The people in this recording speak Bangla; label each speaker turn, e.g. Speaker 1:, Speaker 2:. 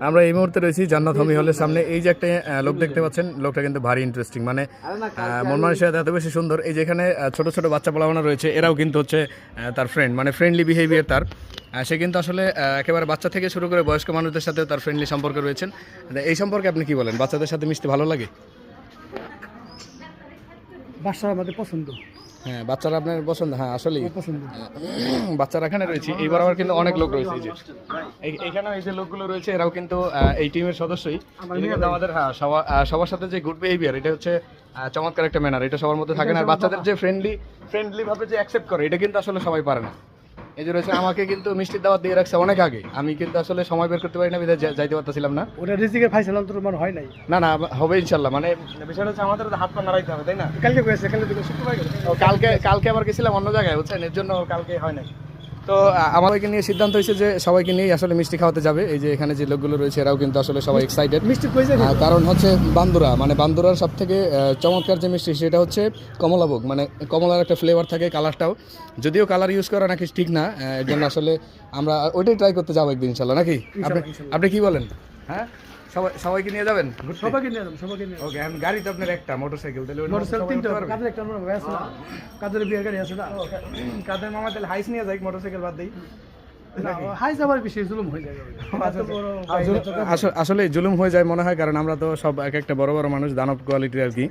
Speaker 1: আমরা এই মুহূর্তে রয়েছি জান্নাত হোমি হলের সামনে। এই যে একটা লোক দেখতে পাচ্ছেন, লোকটা কিন্তু ভারী ইন্টারেস্টিং, মানে মন মানুষের এত বেশি সুন্দর। এই যে এখানে ছোট ছোট বাচ্চা পোলাপানা রয়েছে, এরাও কিন্তু হচ্ছে তার ফ্রেন্ড, মানে ফ্রেন্ডলি বিহেভিয়ার তার। সে কিন্তু আসলে একেবারে বাচ্চা থেকে শুরু করে বয়স্ক মানুষদের সাথে তার ফ্রেন্ডলি সম্পর্ক রয়েছেন। এই সম্পর্কে আপনি কি বলেন? বাচ্চাদের সাথে মিশতে ভালো লাগে?
Speaker 2: বাচ্চারা আমাদের পছন্দ।
Speaker 1: হ্যাঁ, বাচ্চারা আপনার পছন্দ? হ্যাঁ, আসলেই
Speaker 2: পছন্দ।
Speaker 1: বাচ্চারা এখানে রয়েছে। এইবার আবার কিন্তু অনেক লোক রয়েছে। এই যে এইখানে এই যে লোকগুলো রয়েছে, এরাও কিন্তু এই টিমের সদস্যই। এটা কিন্তু আমাদের সবার সাথে যে গুড বিহেভিয়ার, এটা হচ্ছে চমৎকার একটা ম্যানার। এটা সবার মধ্যে থাকে না। আর বাচ্চাদের যে ফ্রেন্ডলি ভাবে যে অ্যাকসেপ্ট করে, এটা কিন্তু আসলে সবাই পারে না। এই যে রয়েছে, আমাকে কিন্তু মিষ্টির দাওয়াত দিয়ে রাখছে অনেক আগে। আমি কিন্তু আসলে সময় বের করতে পারি না, বিধায় যাইতে পারতেছিলাম না।
Speaker 2: ওটা রিজিকের ফাইসালা তো মনে হয় নাই।
Speaker 1: না না, হবে ইনশাল্লাহ। মানে বিষয়টা হচ্ছে আমাদের হাত পা নাড়াইতে হবে, তাই না?
Speaker 2: কালকে গেছে, কালকে থেকে শুক্রবার গেছে।
Speaker 1: কালকে আবার গেছিলাম অন্য জায়গায়, বুঝছেন, এর জন্য কালকে হয় নাই। তো আমাদেরকে নিয়ে সিদ্ধান্ত হয়েছে যে সবাইকে নিয়েই আসলে মিষ্টি খাওয়াতে যাবে। এই যে এখানে যে লোকগুলো রয়েছে, এরাও কিন্তু আসলে সবাই এক্সাইটেড।
Speaker 2: মিষ্টি কই যাবে?
Speaker 1: কারণ হচ্ছে বান্দুরা, মানে বান্দুরার সব থেকে চমৎকার যে মিষ্টি সেটা হচ্ছে কমলাভোগ। মানে কমলার একটা ফ্লেভার থাকে, কালারটাও যদিও কালার ইউজ করা নাকি ঠিক না, এর জন্য আসলে আমরা ওইটাই ট্রাই করতে যাবো একদিন ইনশাল্লাহ, নাকি? আপনি কি বলেন? হ্যাঁ, সবাইকে নিয়ে যাবেন?
Speaker 2: সবাইকে নিয়ে যাবো, সবাইকে নিয়ে।
Speaker 1: ওকে, এখন গাড়ি তো আপনার একটা মোটরসাইকেল, তাহলে
Speaker 2: মোটরসাইকেল তিনটা, কাদের একটা আমরা আছে না, কাদের বিয়ের গাড়ি আছে না।
Speaker 1: কাদের মামা তাহলে হাইস নিয়ে যাই, মোটরসাইকেল বাদ দেই।
Speaker 2: হাই যাবার বেশি জুলুম হয়ে যায়।
Speaker 1: আসলে জুলুম হয়ে যায় মনে হয়, কারণ আমরা তো সব এক একটা বড় বড় মানুষ, দানব কোয়ালিটির আর কি।